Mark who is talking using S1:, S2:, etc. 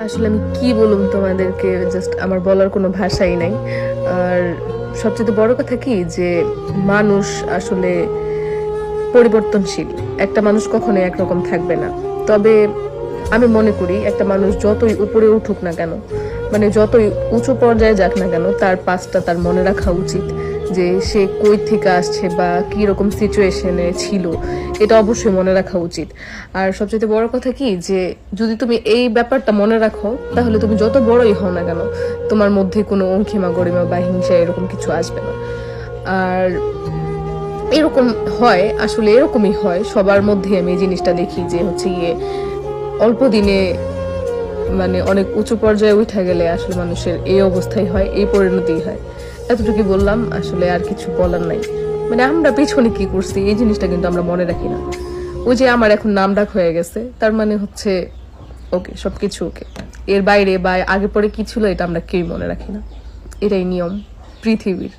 S1: আসলে আমি কি বলুম তোমাদেরকে, জাস্ট আমার বলার কোনো ভাষাই নাই। আর সবচেয়ে বড় কথা কি যে মানুষ আসলে পরিবর্তনশীল। একটা মানুষ কখনোই একরকম থাকবে না। তবে আমি মনে করি একটা মানুষ যতই উপরে উঠুক না কেন, মানে যতই উঁচু পর্যায়ে যাক না কেন, তার পাঁচটা তার মনে রাখা উচিত যে সে কই থেকে আসছে বা কি রকম সিচুয়েশনে ছিল, এটা অবশ্যই মনে রাখা উচিত। আর সবচেয়ে বড় কথা কি যে যদি তুমি এই ব্যাপারটা মনে রাখো, তাহলে তুমি যত বড়ই হও না কেন, তোমার মধ্যে কোনো অঙ্কিমা গরিমা বা হিংসা এরকম কিছু আসবে না। আর এরকম হয়, আসলে এরকমই হয় সবার মধ্যে। আমি এই জিনিসটা দেখি যে হচ্ছে গিয়ে অল্প দিনে মানে অনেক উঁচু পর্যায়ে উঠা গেলে আসলে মানুষের এই অবস্থাই হয়, এই পরিণতি হয়। এতটুকু বললাম, আসলে আর কিছু বলার নাই। মানে আমরা পেছনে কি করছি এই জিনিসটা কিন্তু আমরা মনে রাখি না। ওই যে আমার এখন নাম ডাক হয়ে গেছে, তার মানে হচ্ছে ওকে, সবকিছু ওকে। এর বাইরে বা আগে পরে কি ছিল এটা আমরা কেউই মনে রাখি না। এটাই নিয়ম পৃথিবীর।